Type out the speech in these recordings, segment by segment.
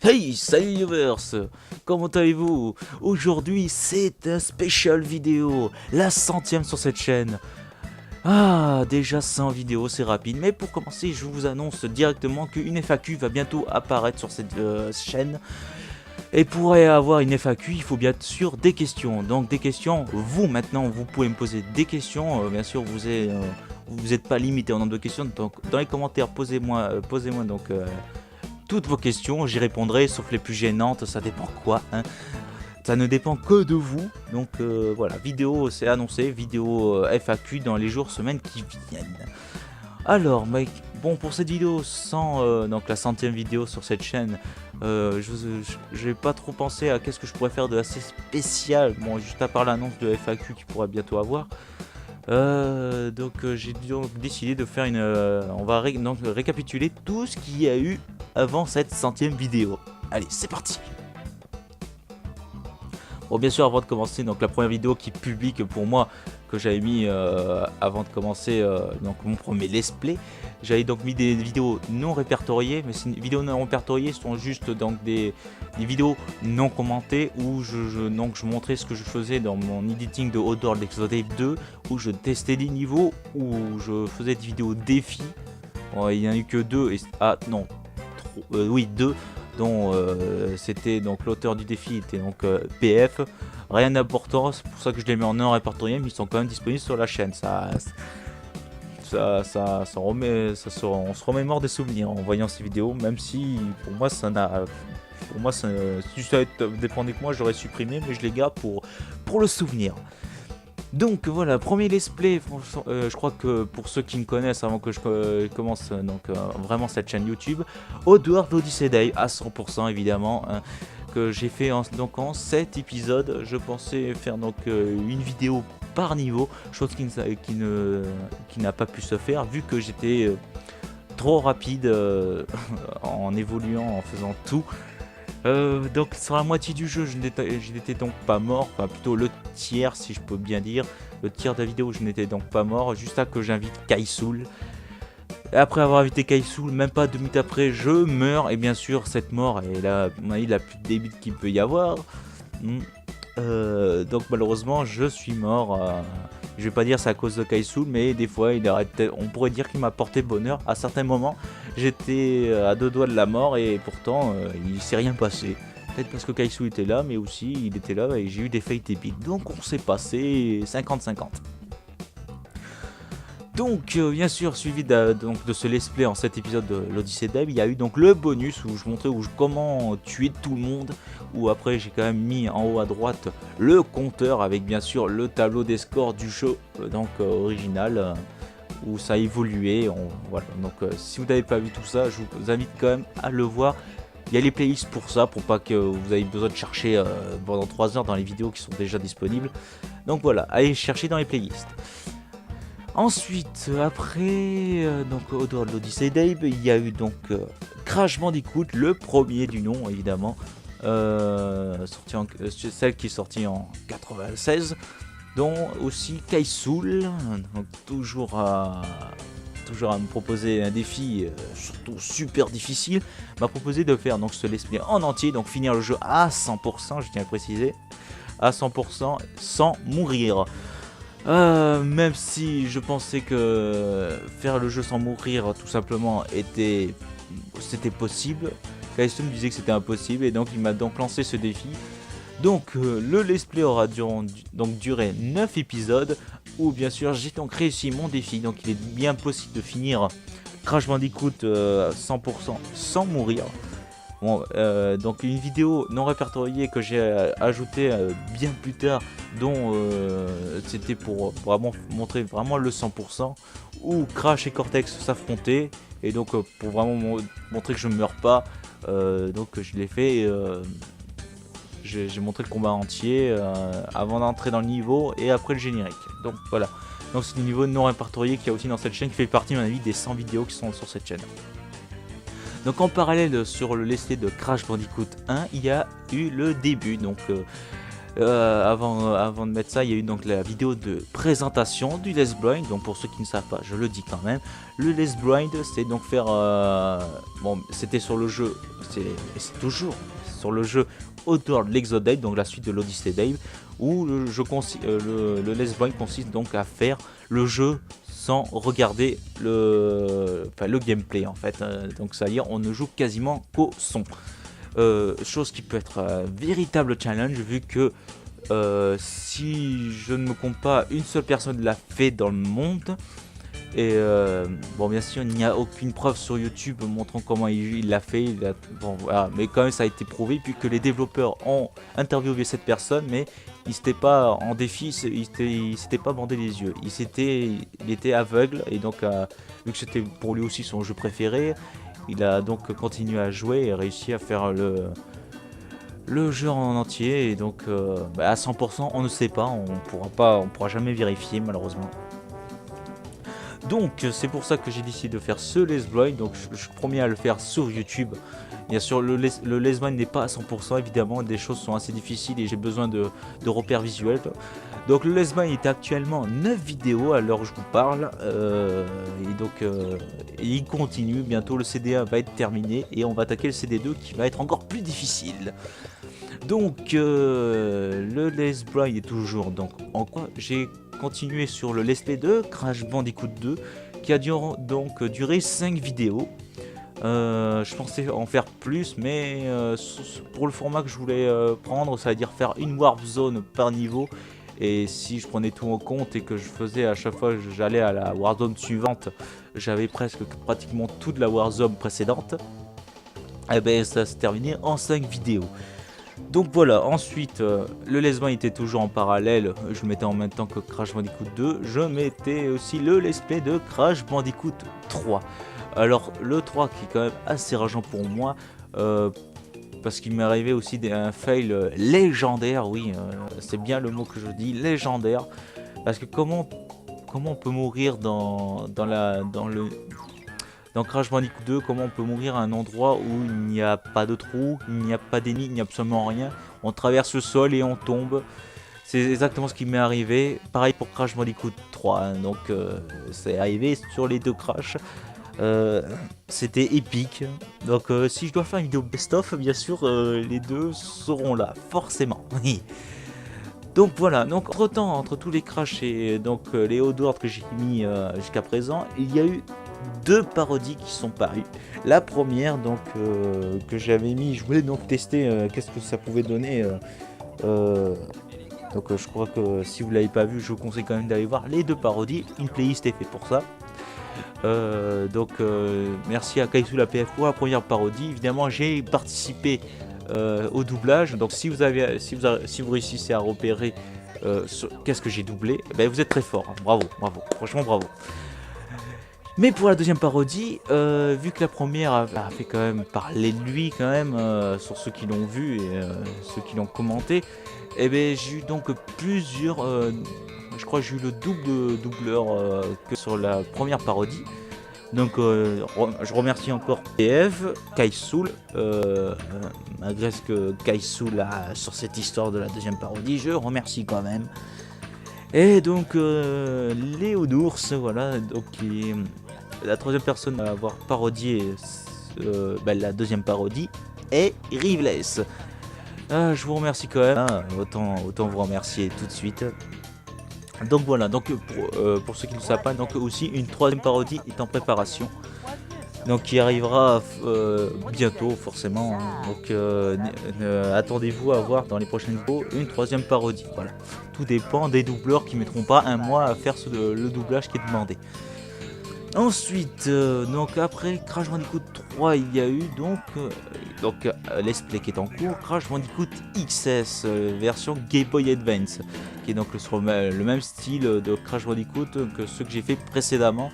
Hey, salut viewers, comment allez-vous? Aujourd'hui c'est un spécial vidéo, la 100e sur cette chaîne. Ah, déjà 100 vidéos, c'est rapide, mais pour commencer je vous annonce directement qu'une FAQ va bientôt apparaître sur cette chaîne. Et pour avoir une FAQ, il faut bien sûr des questions. Donc des questions, vous maintenant, vous pouvez me poser des questions. Bien sûr, vous n'êtes pas limité en nombre de questions. Donc dans les commentaires, posez-moi donc toutes vos questions. J'y répondrai, sauf les plus gênantes. Ça dépend quoi, hein. Ça ne dépend que de vous. Donc voilà, vidéo, c'est annoncé, vidéo FAQ dans les jours, semaines qui viennent. Alors, mec, bon, pour cette vidéo, donc la 100e vidéo sur cette chaîne, j'ai pas trop pensé à qu'est-ce que je pourrais faire de assez spécial. Bon, juste à part l'annonce de FAQ qui pourrait bientôt avoir. J'ai donc décidé de faire on va donc récapituler tout ce qu'il y a eu avant cette 100e vidéo. Allez, c'est parti! Bon, bien sûr, avant de commencer, donc la première vidéo qui est publique pour moi, que j'avais mis avant de commencer donc mon premier let's play, j'avais donc mis des vidéos non répertoriées, mais ces vidéos non répertoriées sont juste donc des vidéos non commentées où je montrais ce que je faisais dans mon editing de Outdoor Exotape 2, où je testais des niveaux, où je faisais des vidéos défis. Bon, il n'y en a eu que deux, deux, dont c'était donc l'auteur du défi était donc PF. Rien d'important, c'est pour ça que je les mets en non répertorié, mais ils sont quand même disponibles sur la chaîne. On se remémore des souvenirs en voyant ces vidéos, même si pour moi si ça dépendait de moi, j'aurais supprimé, mais je les garde pour le souvenir. Donc voilà, premier let's play, je crois que pour ceux qui me connaissent avant que je commence vraiment cette chaîne YouTube, Outdoor Odyssey Dive à 100% évidemment, hein, que j'ai fait en 7 épisodes. Je pensais faire donc une vidéo par niveau, chose qui n'a pas pu se faire vu que j'étais trop rapide en évoluant, en faisant tout. Donc sur la moitié du jeu, je n'étais donc pas mort, enfin plutôt le tiers si je peux bien dire, le tiers de la vidéo je n'étais donc pas mort, juste à que j'invite Kaisoul. Après avoir invité Kaisoul, même pas 2 minutes après, je meurs, et bien sûr cette mort est là, à mon avis, la plus débile qu'il peut y avoir. Donc malheureusement je suis mort, je vais pas dire c'est à cause de Kaisoul, mais des fois on pourrait dire qu'il m'a porté bonheur. À certains moments j'étais à 2 doigts de la mort et pourtant il s'est rien passé. Peut-être parce que Kaisoul était là, mais aussi il était là et j'ai eu des fails épiques. Donc on s'est passé 50-50. Donc bien sûr, suivi de ce let's play en 7 épisodes de l'Odyssey Dive, il y a eu donc le bonus où je montrais comment tuer tout le monde, où après j'ai quand même mis en haut à droite le compteur avec bien sûr le tableau des scores du jeu original, où ça a évolué. Voilà, donc si vous n'avez pas vu tout ça, je vous invite quand même à le voir. Il y a les playlists pour ça, pour pas que vous ayez besoin de chercher pendant 3 heures dans les vidéos qui sont déjà disponibles. Donc voilà, allez chercher dans les playlists. Ensuite, après Outdoor Odyssey Dive, il y a eu donc Crash Bandicoot, le premier du nom évidemment, celle qui est sortie en 96, dont aussi Kaisoul, donc toujours à me proposer un défi, surtout super difficile, m'a proposé de faire donc ce let's play en entier, donc finir le jeu à 100%, je tiens à le préciser, à 100% sans mourir. Même si je pensais que faire le jeu sans mourir tout simplement c'était possible, Kaisoul me disait que c'était impossible et donc il m'a donc lancé ce défi. Donc le let's play aura duré 9 épisodes où bien sûr j'ai donc réussi mon défi. Donc il est bien possible de finir Crash Bandicoot 100% sans mourir. Bon, donc une vidéo non répertoriée que j'ai ajoutée bien plus tard, dont c'était pour vraiment montrer vraiment le 100%, où Crash et Cortex s'affrontaient, et donc pour vraiment montrer que je ne meurs pas, donc je l'ai fait, j'ai montré le combat entier avant d'entrer dans le niveau et après le générique. Donc voilà, donc c'est des niveaux non répertoriés qu'il y a aussi dans cette chaîne, qui fait partie à mon avis des 100 vidéos qui sont sur cette chaîne. Donc en parallèle sur le let's play de Crash Bandicoot 1, il y a eu le début, donc Avant de mettre ça, il y a eu donc la vidéo de présentation du Let's Blind. Donc pour ceux qui ne savent pas, je le dis quand même. Le Let's Blind, c'est donc faire... bon, c'était sur le jeu, c'est toujours sur le jeu Outward Exodus, donc la suite de l'Odyssey Dave, où le Let's Blind consiste donc à faire le jeu sans regarder le gameplay en fait. Donc ça veut dire on ne joue quasiment qu'au son. Chose qui peut être un véritable challenge vu que si je ne me compte pas, une seule personne l'a fait dans le monde. Et bon, bien sûr, il n'y a aucune preuve sur YouTube montrant comment il l'a fait. Bon, voilà. Mais quand même, ça a été prouvé puisque les développeurs ont interviewé cette personne, mais il s'était pas en défi, il s'était pas bandé les yeux. Il était aveugle et donc vu que c'était pour lui aussi son jeu préféré, il a donc continué à jouer et réussi à faire le jeu en entier. Et donc à 100%, on ne sait pas, on pourra jamais vérifier malheureusement. Donc c'est pour ça que j'ai décidé de faire ce Let's Blind. Donc je suis premier à le faire sur YouTube. Bien sûr le Let's Blind n'est pas à 100% évidemment, des choses sont assez difficiles et j'ai besoin de repères visuels. Donc le Let's Blind est actuellement 9 vidéos à l'heure où je vous parle. Et donc il continue, bientôt le CD1 va être terminé et on va attaquer le CD2 qui va être encore plus difficile. Donc le Let's Blind est toujours donc en quoi j'ai continué sur le Let's Play de Crash Bandicoot 2 qui a duré 5 vidéos. Je pensais en faire plus, mais pour le format que je voulais prendre, ça veut dire faire une Warp Zone par niveau. Et si je prenais tout en compte et que je faisais à chaque fois que j'allais à la Warzone suivante, j'avais pratiquement toute la Warzone précédente. Et ben ça se terminait en 5 vidéos. Donc voilà, ensuite le Let's Play était toujours en parallèle, je mettais en même temps que Crash Bandicoot 2, je mettais aussi le Let's Play de Crash Bandicoot 3. Alors le 3 qui est quand même assez rageant pour moi, parce qu'il m'est arrivé aussi un fail légendaire, oui, c'est bien le mot que je dis, légendaire, parce que comment on peut mourir dans Crash Bandicoot 2, comment on peut mourir à un endroit où il n'y a pas de trou, il n'y a pas d'ennemis, il n'y a absolument rien. On traverse le sol et on tombe. C'est exactement ce qui m'est arrivé. Pareil pour Crash Bandicoot 3. Hein. Donc c'est arrivé sur les deux Crash. C'était épique. Donc si je dois faire une vidéo best-of, bien sûr, les deux seront là, forcément. Donc voilà, donc entre tous les Crash et donc les Oddworld que j'ai mis jusqu'à présent, il y a eu 2 parodies qui sont parues. La première donc que j'avais mis, je voulais donc tester qu'est-ce que ça pouvait donner. Donc je crois que si vous l'avez pas vu, je vous conseille quand même d'aller voir les 2 parodies. Une playlist est faite pour ça. Donc merci à Kaisu la PF pour la première parodie. Évidemment j'ai participé au doublage. Donc si vous réussissez à repérer qu'est-ce que j'ai doublé, ben, vous êtes très fort. Hein. Bravo, franchement bravo. Mais pour la deuxième parodie, vu que la première a fait quand même parler de lui quand même sur ceux qui l'ont vu et ceux qui l'ont commenté, et ben j'ai eu donc plusieurs, je crois que j'ai eu le double doubleur que sur la première parodie. Donc je remercie encore PF, Kaisoul, malgré ce que Kaisoul a sur cette histoire de la deuxième parodie, je remercie quand même. Et donc Léonours, voilà, donc qui est la troisième personne à avoir parodié la deuxième parodie, est Riveless. Je vous remercie quand même, hein, autant vous remercier tout de suite. Donc voilà, donc pour ceux qui ne savent pas, donc aussi une troisième parodie est en préparation. Donc qui arrivera bientôt forcément. Hein. Donc attendez-vous à voir dans les prochaines vidéos une troisième parodie. Voilà. Tout dépend des doubleurs qui mettront pas un mois à faire le doublage qui est demandé. Ensuite, donc après Crash Bandicoot 3, il y a eu donc Let's Play qui est en cours, Crash Bandicoot XS version Game Boy Advance, qui est donc sur le même style de Crash Bandicoot que ceux que j'ai fait précédemment,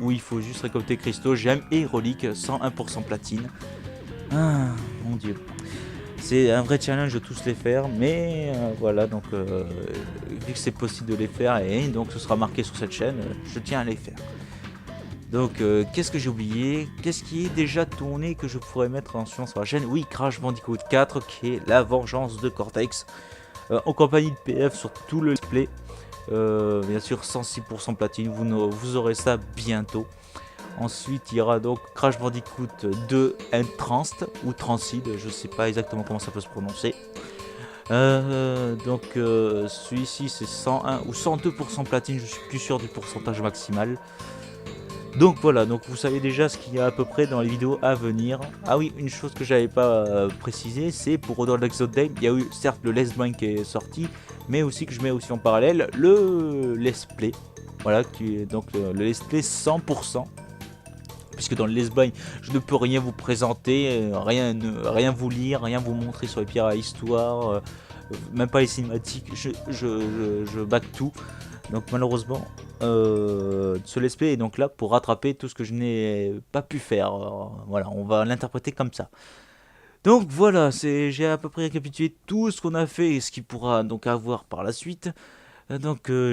où il faut juste récolter cristaux, gemmes et reliques, 101% platine. Ah, mon dieu. C'est un vrai challenge de tous les faire, mais voilà, donc vu que c'est possible de les faire, et donc ce sera marqué sur cette chaîne, je tiens à les faire. Donc qu'est-ce que j'ai oublié? Qu'est-ce qui est déjà tourné que je pourrais mettre en suivant sur la chaîne? Oui, Crash Bandicoot 4 qui est la vengeance de Cortex. en compagnie de PF sur tout le display. Bien sûr 106% platine, vous aurez ça bientôt. Ensuite il y aura donc Crash Bandicoot 2 Entranced ou Tranced, je sais pas exactement comment ça peut se prononcer. Celui-ci c'est 101 ou 102% platine, je suis plus sûr du pourcentage maximal. Donc voilà, donc vous savez déjà ce qu'il y a à peu près dans les vidéos à venir. Ah oui, une chose que j'avais pas précisé, c'est pour Road Exodus, il y a eu certes le Let's Play qui est sorti, mais aussi que je mets aussi en parallèle le Let's Play. Voilà, qui est donc le Let's Play 100%. Puisque dans le Let's Play, je ne peux rien vous présenter, rien vous lire, rien vous montrer sur les pierres à histoire, même pas les cinématiques, je back tout. Donc malheureusement, ce let's play est donc là pour rattraper tout ce que je n'ai pas pu faire. Voilà, on va l'interpréter comme ça. Donc voilà, j'ai à peu près récapitulé tout ce qu'on a fait et ce qu'il pourra donc avoir par la suite.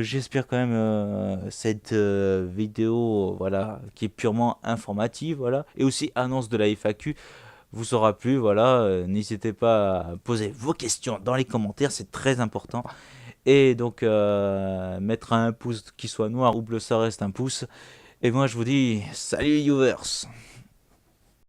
J'espère quand même cette vidéo voilà qui est purement informative voilà et aussi annonce de la FAQ vous aura plu voilà. N'hésitez pas à poser vos questions dans les commentaires, c'est très important. Et donc mettre un pouce qui soit noir ou bleu, ça reste un pouce. Et moi je vous dis salut viewers.